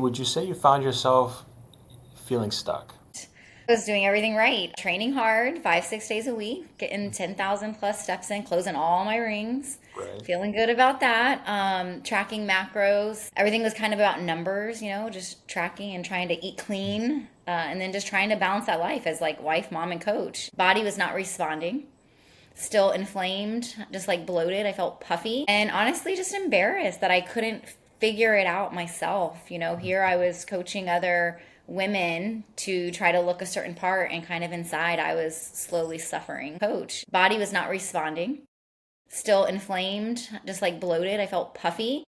would you say you found yourself feeling stuck? I was doing everything right, training hard, 5, 6 days a week, getting 10,000 plus steps in, closing all my rings, Right. feeling good about that. Tracking macros. Everything was kind of about numbers, just tracking and trying to eat clean. And then just trying to balance that life as like wife, mom, and coach. Body was not responding. Still inflamed, just like bloated. I felt puffy and honestly just embarrassed that I couldn't figure it out myself. Here I was coaching other women to try to look a certain part, and kind of inside I was slowly suffering. Coach, body was not responding. Still inflamed, just like bloated. I felt puffy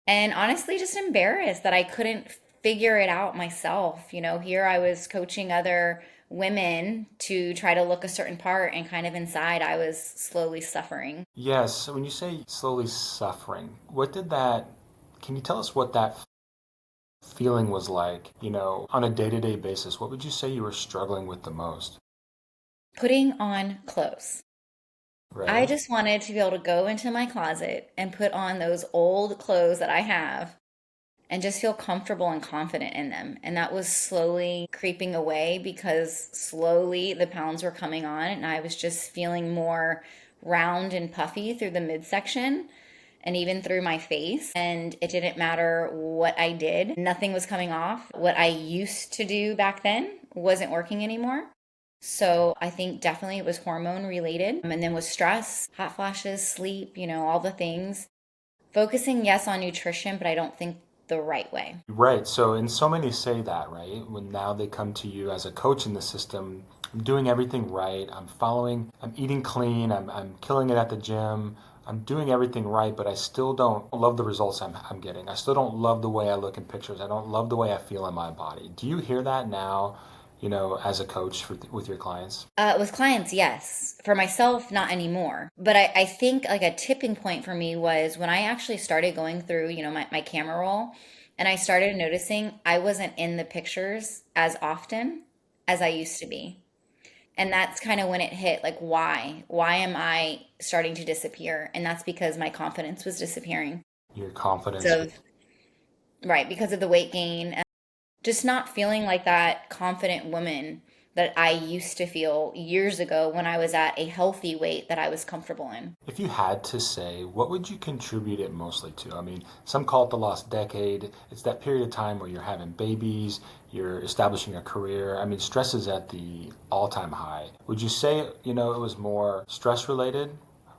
and honestly just embarrassed that I couldn't figure it out myself. Here I was coaching other women to try to look a certain part, and kind of inside I was slowly suffering. Yes. So when you say slowly suffering, what did that, can you tell us what that feeling was like, on a day-to-day basis? What would you say you were struggling with the most? Putting on clothes. I Right? just wanted to be able to go into my closet and put on those old clothes that I have and just feel comfortable and confident in them. And that was slowly creeping away because slowly the pounds were coming on, and I was just feeling more round and puffy through the midsection and even through my face. And it didn't matter what I did, nothing was coming off. What I used to do back then wasn't working anymore. So I think definitely it was hormone related. And then with stress, hot flashes, sleep, all the things. Focusing, yes, on nutrition, but I don't think the right way. Right. So, and so many say that, right? When now they come to you as a coach in the system, I'm doing everything right. I'm following, I'm eating clean. I'm killing it at the gym. I'm doing everything right, but I still don't love the results I'm getting. I still don't love the way I look in pictures. I don't love the way I feel in my body. Do you hear that now, as a coach with your clients? With clients, yes. For myself, not anymore. But I think like a tipping point for me was when I actually started going through, my camera roll, and I started noticing I wasn't in the pictures as often as I used to be. And that's kind of when it hit, like, why? Why am I starting to disappear? And that's because my confidence was disappearing. Your confidence. So, right, because of the weight gain, just not feeling like that confident woman that I used to feel years ago when I was at a healthy weight that I was comfortable in. If you had to say, what would you contribute it mostly to? I mean, some call it the lost decade. It's that period of time where you're having babies, you're establishing a career. I mean, stress is at the all-time high. Would you say, it was more stress related,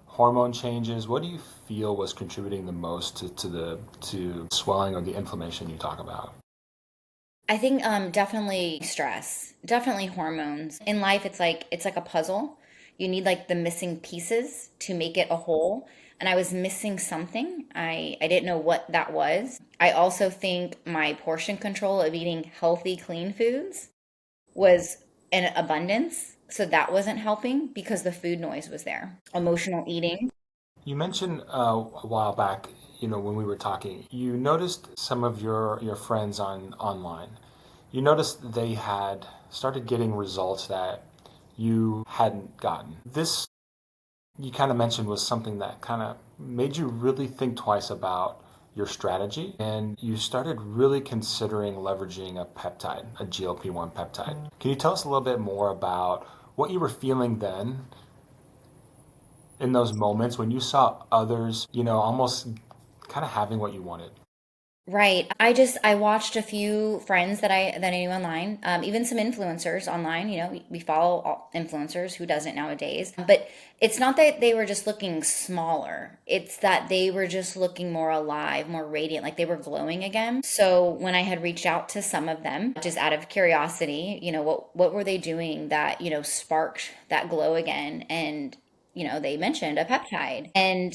hormone changes? What do you feel was contributing the most to swelling or the inflammation you talk about? I think definitely stress, definitely hormones. In life it's like a puzzle. You need like the missing pieces to make it a whole. And I was missing something. I didn't know what that was. I also think my portion control of eating healthy, clean foods was in abundance. So that wasn't helping because the food noise was there. Emotional eating. You mentioned a while back, when we were talking, you noticed some of your friends online. You noticed they had started getting results that you hadn't gotten. This you kind of mentioned was something that kind of made you really think twice about your strategy, and you started really considering leveraging a peptide, a GLP-1 peptide. Can you tell us a little bit more about what you were feeling then in those moments when you saw others, almost kind of having what you wanted? Right. I watched a few friends that I knew online, even some influencers online. We follow all influencers. Who doesn't nowadays? But it's not that they were just looking smaller. It's that they were just looking more alive, more radiant, like they were glowing again. So when I had reached out to some of them, just out of curiosity, what were they doing that sparked that glow again? And they mentioned a peptide, and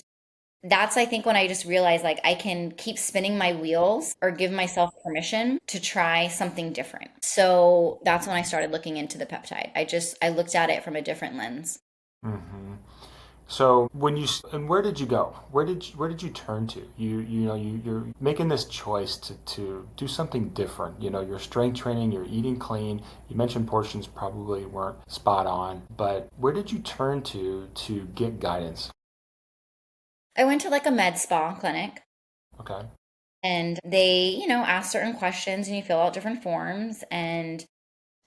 that's, I think, when I just realized like I can keep spinning my wheels or give myself permission to try something different. So that's when I started looking into the peptide. I looked at it from a different lens. Hmm. So and where did you go? Where did you turn to? You're making this choice to do something different. Your strength training, you're eating clean. You mentioned portions probably weren't spot on, but where did you turn to get guidance? I went to like a med spa clinic, Okay. And they, ask certain questions and you fill out different forms. And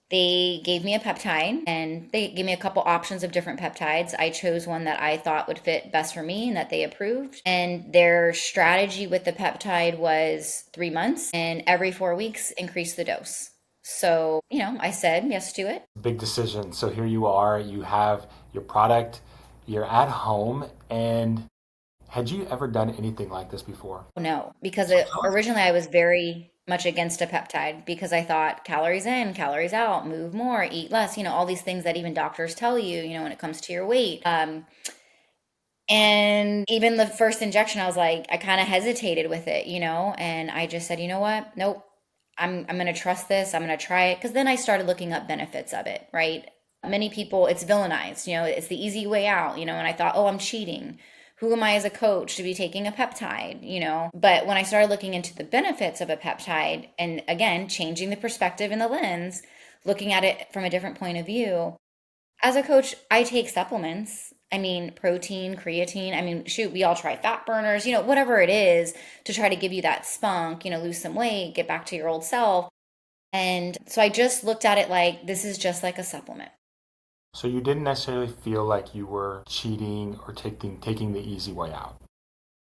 they gave me a peptide and they gave me a couple options of different peptides. I chose one that I thought would fit best for me and that they approved. And their strategy with the peptide was 3 months and every 4 weeks increase the dose. So, I said yes to it. Big decision. So here you are, you have your product, you're at home, and had you ever done anything like this before? No, because So tell us. originally I was very much against a peptide because I thought calories in, calories out, move more, eat less, all these things that even doctors tell you, when it comes to your weight. And even the first injection, I was like, I kind of hesitated with it, and I just said, you know what? Nope. I'm going to trust this. I'm going to try it. Because then I started looking up benefits of it, right? Many people, it's villainized, it's the easy way out, and I thought, oh, I'm cheating. Who am I as a coach to be taking a peptide, But when I started looking into the benefits of a peptide and again, changing the perspective and the lens, looking at it from a different point of view, as a coach, I take supplements. I mean, protein, creatine. I mean, shoot, we all try fat burners, whatever it is to try to give you that spunk, lose some weight, get back to your old self. And so I just looked at it like this is just like a supplement. So you didn't necessarily feel like you were cheating or taking the easy way out.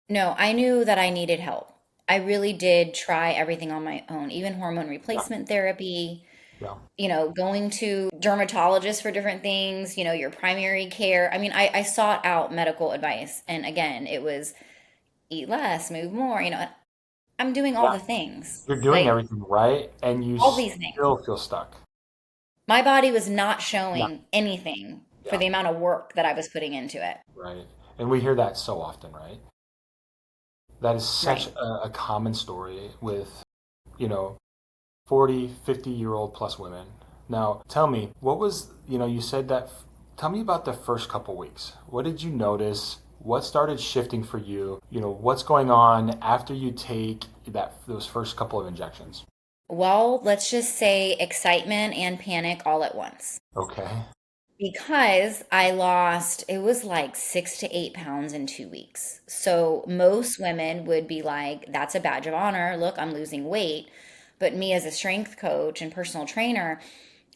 No, I knew that I needed help. I really did try everything on my own, even hormone Yeah, replacement therapy, yeah. going to dermatologists for different things, your primary care. I mean, I sought out medical advice. And again, it was eat less, move more, I'm doing all Yeah. the things, You're doing like everything right, and you all these things. still feel stuck. My body was not Yeah, showing anything for yeah, the amount of work that I was putting into it. right. And we hear that so often, right? That is such Right. a common story with, you know, 40, 50-year-old plus women. Now, tell me, what was, you said that, tell me about the first couple weeks. What did you notice? What started shifting for you? What's going on after you take those first couple of injections? Well, let's just say excitement and panic all at once. Okay. Because I lost, it was like 6 to 8 pounds in 2 weeks. So most women would be like, that's a badge of honor. Look, I'm losing weight. But me as a strength coach and personal trainer,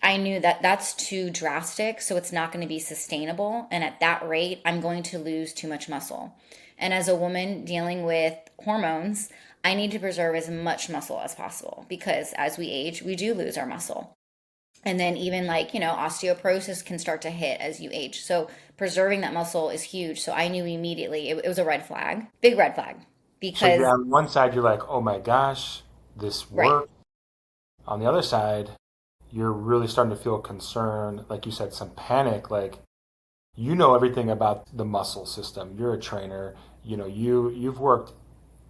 I knew that that's too drastic. So it's not going to be sustainable. And at that rate, I'm going to lose too much muscle. And as a woman dealing with hormones, I need to preserve as much muscle as possible because as we age, we do lose our muscle. And then even like, osteoporosis can start to hit as you age. So preserving that muscle is huge. So I knew immediately it was a red flag, big red flag, So you're because, on one side, you're like, oh my gosh, this right, worked. On the other side, you're really starting to feel concern, like you said, some panic, like you know everything about the muscle system. You're a trainer. You've worked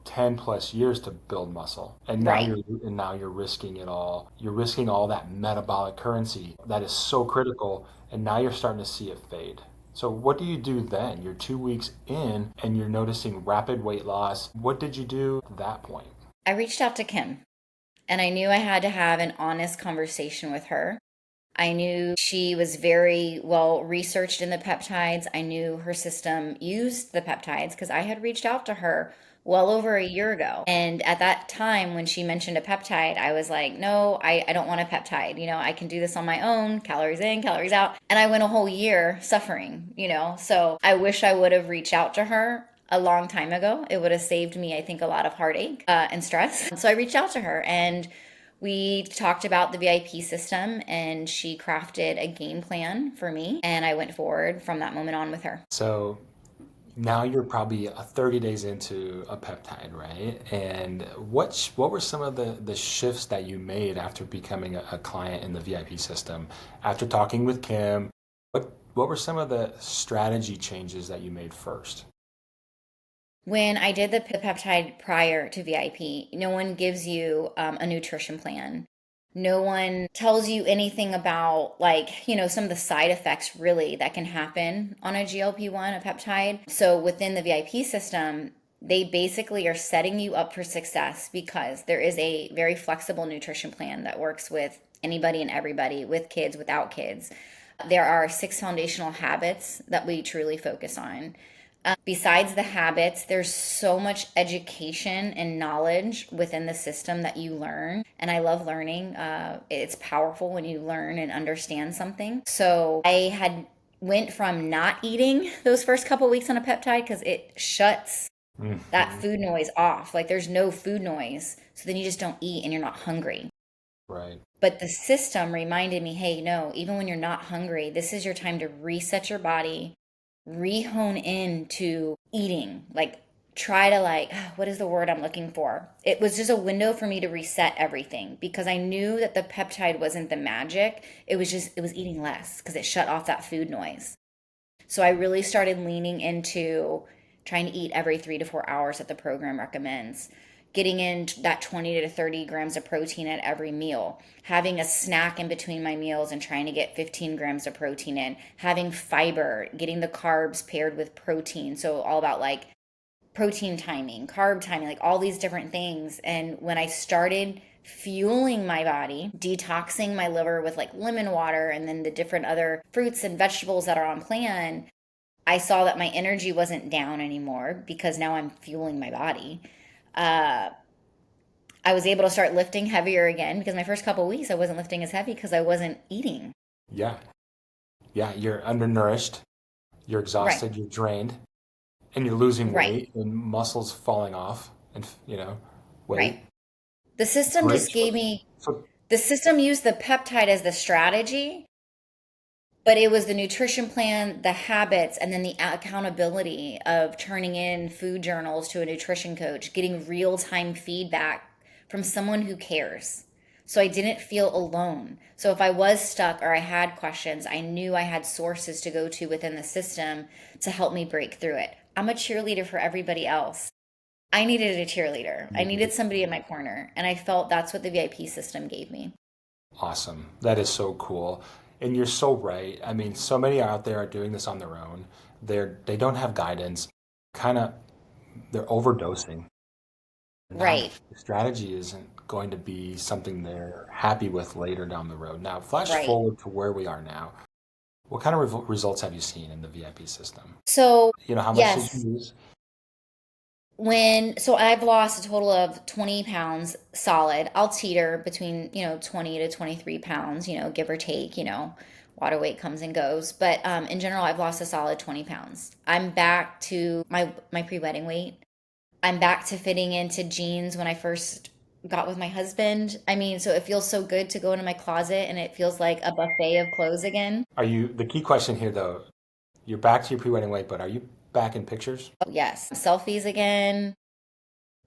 10 plus years to build muscle. right. And now you're risking it all. You're risking all that metabolic currency that is so critical, and now you're starting to see it fade. So what do you do then? You're 2 weeks in and you're noticing rapid weight loss. What did you do at that point? I reached out to Kim and I knew I had to have an honest conversation with her. I knew she was very well researched in the peptides. I knew her system used the peptides because I had reached out to her well over a year ago. And at that time, when she mentioned a peptide, I was like, no, I don't want a peptide. I can do this on my own, calories in, calories out. And I went a whole year suffering, So I wish I would have reached out to her a long time ago. It would have saved me, I think, a lot of heartache and stress. So I reached out to her and we talked about the VIP system and she crafted a game plan for me. And I went forward from that moment on with her. So now you're probably 30 days into a peptide, right? And what were some of the shifts that you made after becoming a client in the VIP system? After talking with Kim, what were some of the strategy changes that you made first? When I did the peptide prior to VIP, no one gives you a nutrition plan. No one tells you anything about, like, some of the side effects really that can happen on a GLP-1, a peptide. So within the VIP system, they basically are setting you up for success because there is a very flexible nutrition plan that works with anybody and everybody, with kids, without kids. There are 6 foundational habits that we truly focus on. Besides the habits, there's so much education and knowledge within the system that you learn. And I love learning. It's powerful when you learn and understand something. So I had went from not eating those first couple weeks on a peptide because it shuts that Hmm. food noise off. Like there's no food noise. So then you just don't eat and you're not hungry. Right. But the system reminded me, hey, no, even when you're not hungry, this is your time to reset your body, re-hone into eating. Like try to like, what is the word I'm looking for? It was just a window for me to reset everything because I knew that the peptide wasn't the magic. It was eating less because it shut off that food noise. So I really started leaning into trying to eat every 3 to 4 hours that the program recommends, getting in that 20 to 30 grams of protein at every meal, having a snack in between my meals and trying to get 15 grams of protein in, having fiber, getting the carbs paired with protein. So all about like protein timing, carb timing, like all these different things. And when I started fueling my body, detoxing my liver with like lemon water and then the different other fruits and vegetables that are on plan, I saw that my energy wasn't down anymore because now I'm fueling my body. Uh, I was able to start lifting heavier again because my first couple of weeks I wasn't lifting as heavy because I wasn't eating. Yeah. Yeah. You're undernourished, you're Right, exhausted, you're drained, and you're losing right, weight and muscles falling off and, right. weight. The system Great just gave choice. me, So, the system used the peptide as the strategy, but it was the nutrition plan, the habits, and then the accountability of turning in food journals to a nutrition coach, getting real time feedback from someone who cares. So I didn't feel alone. So if I was stuck or I had questions, I knew I had sources to go to within the system to help me break through it. I'm a cheerleader for everybody else. I needed a cheerleader. I needed somebody in my corner. And I felt that's what the VIP system gave me. awesome. That is so cool. And you're so right. I mean, so many out there are doing this on their own. They don't have guidance. Kind of they're overdosing. Not Right, the strategy isn't going to be something they're happy with later down the road. Now, flash right. forward to where we are now. What kind of results have you seen in the VIP system? So, How much did you yes, lose? so I've lost a total of 20 pounds solid. I'll teeter between, 20 to 23 pounds, give or take, water weight comes and goes. But in general, I've lost a solid 20 pounds. I'm back to my pre-wedding weight. I'm back to fitting into jeans when I first got with my husband. I mean, so it feels so good to go into my closet and it feels like a buffet of clothes again. Are you, the key question here though, you're back to your pre-wedding weight, but are you back in pictures? Oh, yes, selfies again.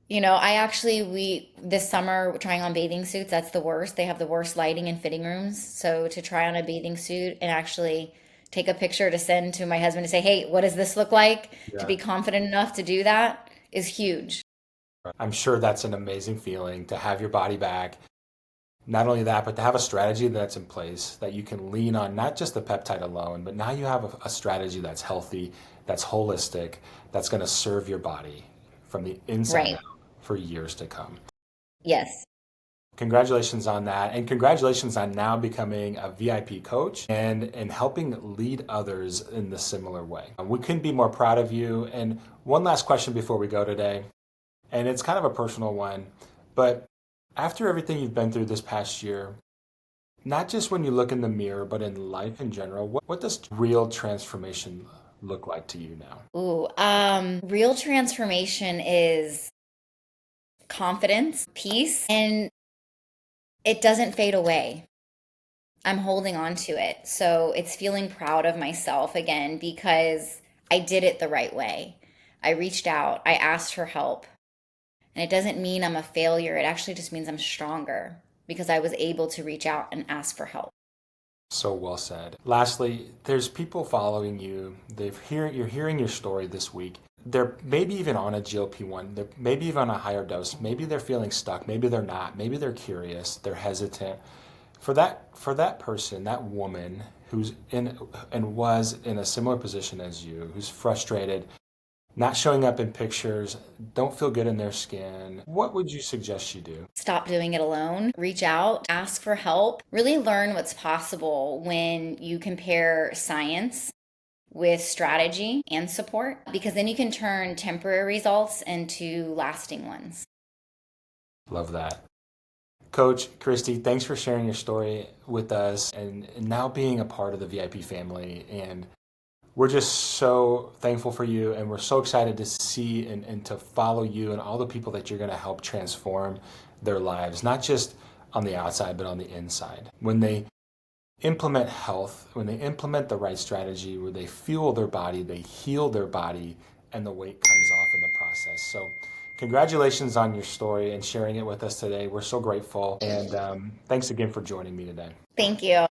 We this summer trying on bathing suits, that's the worst. They have the worst lighting in fitting rooms. So to try on a bathing suit and actually take a picture to send to my husband to say, hey, what does this look like? To Yeah. be confident enough to do that is huge. I'm sure that's an amazing feeling to have your body back. Not only that, but to have a strategy that's in place that you can lean on, not just the peptide alone, but now you have a strategy that's healthy, that's holistic, that's going to serve your body from the inside Right. out for years to come. Yes. Congratulations on that. And congratulations on now becoming a VIP coach and helping lead others in the similar way. We couldn't be more proud of you. And one last question before we go today, and it's kind of a personal one, but after everything you've been through this past year, not just when you look in the mirror, but in life in general, what does real transformation look like to you now? Ooh, real transformation is confidence, peace, and it doesn't fade away. I'm holding on to it. So it's feeling proud of myself again because I did it the right way. I reached out, I asked for help. And it doesn't mean I'm a failure. It actually just means I'm stronger because I was able to reach out and ask for help. So well said. Lastly, there's people following you. You're hearing your story this week. They're maybe even on a GLP-1. They're maybe even on a higher dose. Maybe they're feeling stuck. Maybe they're not. Maybe they're curious. They're hesitant. For that person, that woman who's in and was in a similar position as you, who's frustrated, not showing up in pictures, don't feel good in their skin, what would you suggest she do? Stop doing it alone. Reach out, ask for help, really learn what's possible when you compare science with strategy and support, because then you can turn temporary results into lasting ones. Love that. Coach Christy, thanks for sharing your story with us and now being a part of the VIP family. And we're just so thankful for you, and we're so excited to see and to follow you and all the people that you're going to help transform their lives, not just on the outside, but on the inside. When they implement health, when they implement the right strategy, where they fuel their body, they heal their body, and the weight comes off in the process. So, congratulations on your story and sharing it with us today. We're so grateful. And thanks again for joining me today. Thank you.